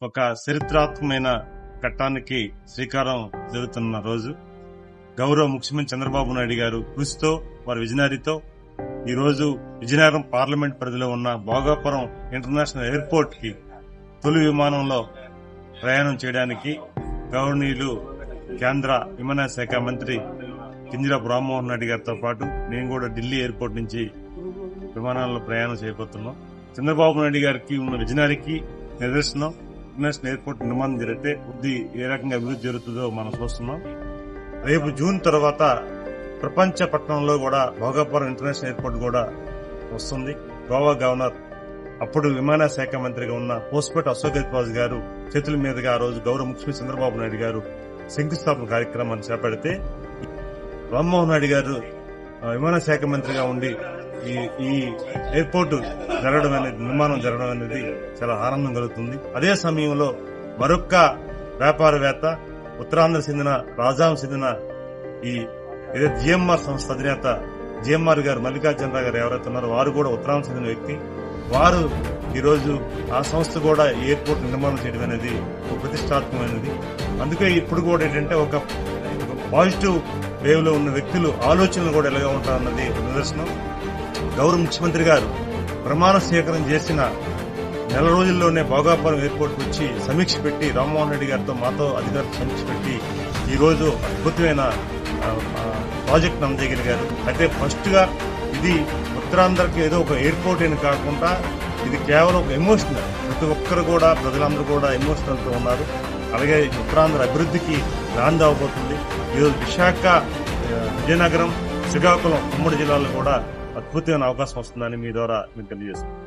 ఒక చరిత్రాత్మకమైన ఘట్టానికి శ్రీకారం జరుగుతున్న రోజు. గౌరవ ముఖ్యమంత్రి చంద్రబాబు నాయుడు గారు కృషితో, వారి విజనరీతో ఈ రోజు విజయనగరం పార్లమెంట్ పరిధిలో ఉన్న భోగాపురం ఇంటర్నేషనల్ ఎయిర్పోర్ట్ కి తొలి విమానంలో ప్రయాణం చేయడానికి గౌరవనీయులు కేంద్ర విమానయాన శాఖ మంత్రి కింజరాపు రామ్మోహన్ రెడ్డి గారితో పాటు నేను కూడా ఢిల్లీ ఎయిర్పోర్ట్ నుంచి విమానాల్లో ప్రయాణం చేయబోతున్నాం. చంద్రబాబు నాయుడు గారికి ఉన్న విజనరీకి నిదర్శనం. ఇంటర్నేషనల్ ఎయిర్పోర్ట్ నిర్మాణం జరిగితే ఏ రకంగా అభివృద్ధి జరుగుతుందో మనం చూస్తున్నాం. రేపు జూన్ తర్వాత ప్రపంచ పట్టణంలో కూడా భోగాపురం ఇంటర్నేషనల్ ఎయిర్పోర్ట్ కూడా వస్తుంది. గోవా గవర్నర్, అప్పుడు విమానయాన శాఖ మంత్రిగా ఉన్న పోస్పేట అశోక్ గజపతిరాజు గారు చేతుల మీదుగా ఆ రోజు గౌరవ ముఖ్యమంత్రి చంద్రబాబు నాయుడు గారు శంకుస్థాపన కార్యక్రమాన్ని చేపడితే రామ్మోహన్ రెడ్డి గారు విమానయాన శాఖ మంత్రిగా ఉండి ఈ ఎయిర్పోర్టు నిర్మాణం జరగడం అనేది చాలా ఆనందం కలుగుతుంది. అదే సమయంలో మరొక్క వ్యాపారవేత్త, ఉత్తరాంధ్ర చెందిన రాజాం చెందిన ఈ జిఎంఆర్ సంస్థ అధినేత జిఎంఆర్ గారు, మల్లికార్జునరావు గారు ఎవరైతే ఉన్నారో వారు కూడా ఉత్తరాంధ్ర చెందిన వ్యక్తి. వారు ఈరోజు ఆ సంస్థ కూడా ఎయిర్పోర్ట్ నిర్మాణం చేయడం అనేది ఒక ప్రతిష్టాత్మకమైనది. అందుకే ఇప్పుడు కూడా ఏంటంటే ఒక పాజిటివ్ వేవ్ లో ఉన్న వ్యక్తులు ఆలోచనలు కూడా ఎలాగా ఉంటారన్నది నిదర్శనం. గౌరవ ముఖ్యమంత్రి గారు ప్రమాణ స్వీకారం చేసిన నెల రోజుల్లోనే భోగాపురం ఎయిర్పోర్ట్ వచ్చి సమీక్ష పెట్టి రామ్మోహన్ రెడ్డి గారితో మాతో అధికారులతో సమీక్ష పెట్టి ఈ రోజు అద్భుతమైన ప్రాజెక్ట్ అందజేయగలిగారు. అయితే ఫస్ట్ గా ఇది ఉత్తరాంధ్రకి ఏదో ఒక ఎయిర్పోర్ట్ అని కాకుండా ఇది కేవలం ఒక ఎమోషనల్, ప్రతి ఒక్కరు కూడా ప్రజలందరూ కూడా ఎమోషనల్ తో ఉన్నారు. అలాగే ఉత్తరాంధ్ర అభివృద్ధికి నాంది అవబోతుంది. ఈరోజు విశాఖ, విజయనగరం, శ్రీకాకుళం ఉమ్మడి జిల్లాలో కూడా అద్భుతమైన అవకాశం వస్తుందని మీ ద్వారా మీకు తెలియజేస్తున్నాను.